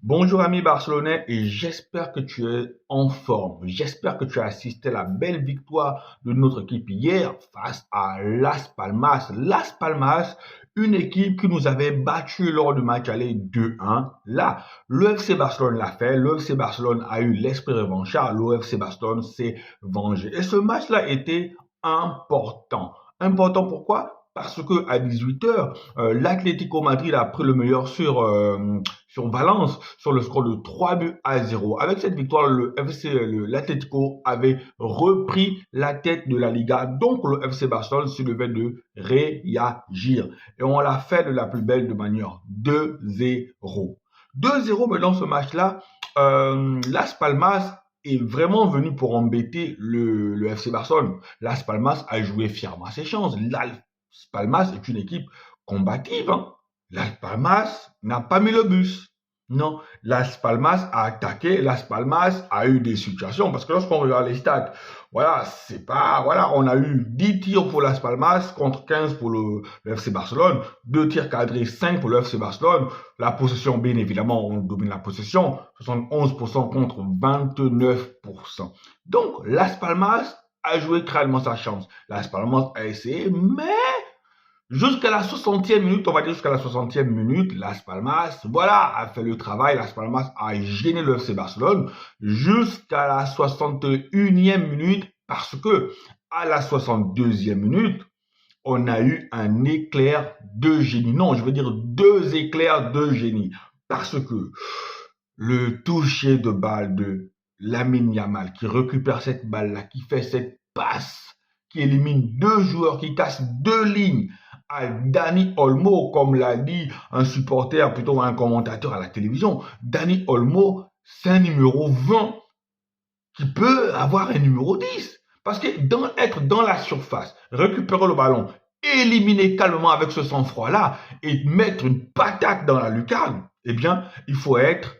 Bonjour ami barcelonais et j'espère que tu es en forme. J'espère que tu as assisté à la belle victoire de notre équipe hier face à Las Palmas. Las Palmas, une équipe qui nous avait battu lors du match aller 2-1. Là, le FC Barcelone l'a fait. Le FC Barcelone a eu l'esprit revanchard. Le FC Barcelone s'est vengé. Et ce match-là était important. Important pourquoi? Parce que à 18h, l'Atlético Madrid a pris le meilleur sur Valence sur le score de 3-0. Avec cette victoire, l'Atlético avait repris la tête de la Liga. Donc le FC Barcelone se devait de réagir. Et on l'a fait de la plus belle de manière. 2-0. 2-0, mais dans ce match-là, Las Palmas est vraiment venu pour embêter le FC Barcelone. Las Palmas a joué fièrement ses chances. Las Palmas est une équipe combative. Las Palmas n'a pas mis le bus. Non, Las Palmas a attaqué, Las Palmas a eu des situations, parce que lorsqu'on regarde les stats, voilà, c'est pas, voilà, on a eu 10 tirs pour Las Palmas contre 15 pour le FC Barcelone, 2 tirs cadrés, 5 pour le FC Barcelone, la possession, bien évidemment, on domine la possession, 71% contre 29%. Donc, Las Palmas a joué crânement sa chance. Las Palmas a essayé, mais jusqu'à la 60e minute, on va dire jusqu'à la 60e minute, Las Palmas, voilà, a fait le travail. Las Palmas a gêné le FC Barcelone jusqu'à la 61e minute parce que à la 62e minute, on a eu un éclair de génie. Non, je veux dire 2 éclairs de génie. Parce que le toucher de balle de Lamine Yamal qui récupère cette balle-là, qui fait cette passe, qui élimine 2 joueurs, qui casse 2 lignes à Dani Olmo, comme l'a dit un supporter, plutôt un commentateur à la télévision. Dani Olmo, c'est un numéro 20 qui peut avoir un numéro 10. Parce que être dans la surface, récupérer le ballon, éliminer calmement avec ce sang-froid-là et mettre une patate dans la lucarne, eh bien, il faut être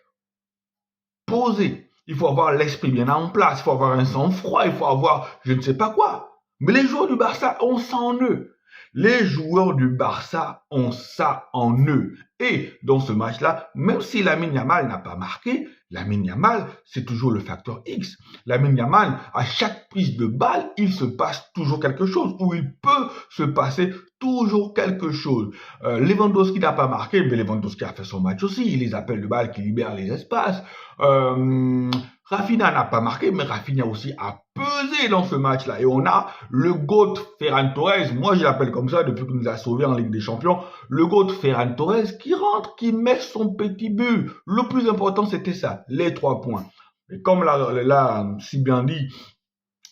posé. Il faut avoir l'esprit bien en place, il faut avoir un sang-froid, il faut avoir je ne sais pas quoi. Mais les joueurs du Barça ont ça en eux. Les joueurs du Barça ont ça en eux. Et dans ce match-là, même si Lamine Yamal n'a pas marqué, Lamine Yamal, c'est toujours le facteur X. Lamine Yamal, à chaque prise de balle, il se passe toujours quelque chose, ou il peut se passer toujours quelque chose. Lewandowski n'a pas marqué, mais Lewandowski a fait son match aussi. Il les appelle de balles qui libèrent les espaces. Rafinha n'a pas marqué, mais Rafinha aussi a pesé dans ce match-là. Et on a le GOAT Ferran Torres, moi je l'appelle comme ça depuis qu'il nous a sauvés en Ligue des Champions, le GOAT Ferran Torres qui rentre, qui met son petit but. Le plus important c'était ça, les 3 points. Et comme l'a si bien dit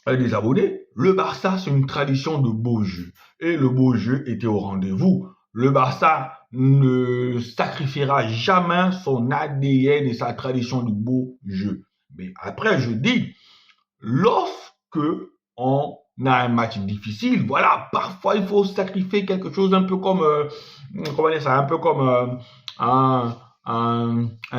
des abonnés, le Barça c'est une tradition de beau jeu. Et le beau jeu était au rendez-vous. Le Barça ne sacrifiera jamais son ADN et sa tradition du beau jeu. Mais après, je dis, lorsque on a un match difficile, voilà, parfois il faut sacrifier quelque chose un peu comme, comment dire ça, un peu comme un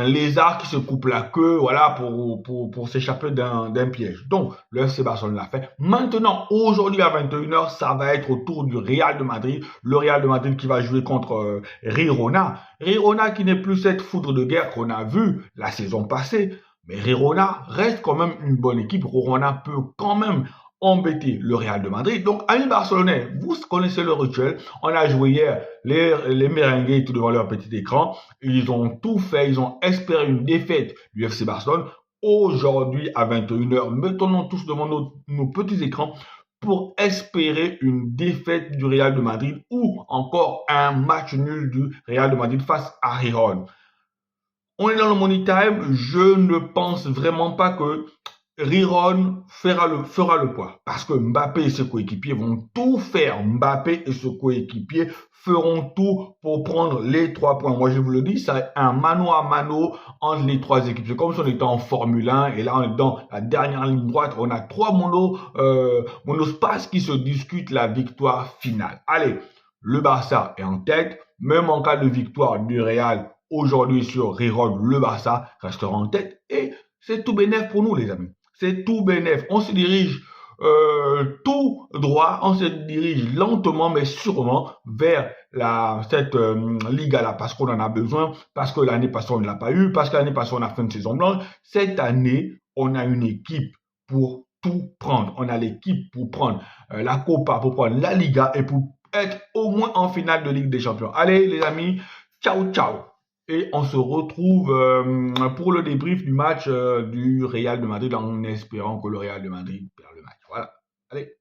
lézard qui se coupe la queue, voilà, pour s'échapper d'un piège. Donc, le FC Barcelone l'a fait. Maintenant, aujourd'hui à 21h, ça va être au tour du Real de Madrid. Le Real de Madrid qui va jouer contre Girona. Girona qui n'est plus cette foudre de guerre qu'on a vue la saison passée. Mais Girona reste quand même une bonne équipe. Girona peut quand même embêter le Real de Madrid. Donc, amis barcelonais, vous connaissez le rituel. On a joué hier les merengues tout devant leur petit écran. Ils ont tout fait. Ils ont espéré une défaite du FC Barcelone. Aujourd'hui, à 21h, mettons-nous tous devant nos petits écrans pour espérer une défaite du Real de Madrid ou encore un match nul du Real de Madrid face à Girona. On est dans le money time. Je ne pense vraiment pas que Riron fera le poids. Parce que Mbappé et ses coéquipiers vont tout faire. Mbappé et ses coéquipiers feront tout pour prendre les 3 points. Moi, je vous le dis, c'est un mano à mano entre les 3 équipes. C'est comme si on était en Formule 1 et là, on est dans la dernière ligne droite. On a 3 monospaces qui se discutent la victoire finale. Allez, le Barça est en tête. Même en cas de victoire du Real aujourd'hui sur Riron, le Barça restera en tête et c'est tout bénef pour nous, les amis. C'est tout bénef. On se dirige tout droit, on se dirige lentement mais sûrement vers cette Liga-là, parce qu'on en a besoin, parce que l'année passée on ne l'a pas eu, parce que l'année passée on a fait une saison blanche. Cette année, on a une équipe pour tout prendre. On a l'équipe pour prendre la Copa, pour prendre la Liga et pour être au moins en finale de Ligue des Champions. Allez les amis, ciao ciao. Et on se retrouve pour le débrief du match du Real de Madrid en espérant que le Real de Madrid perd le match. Voilà. Allez.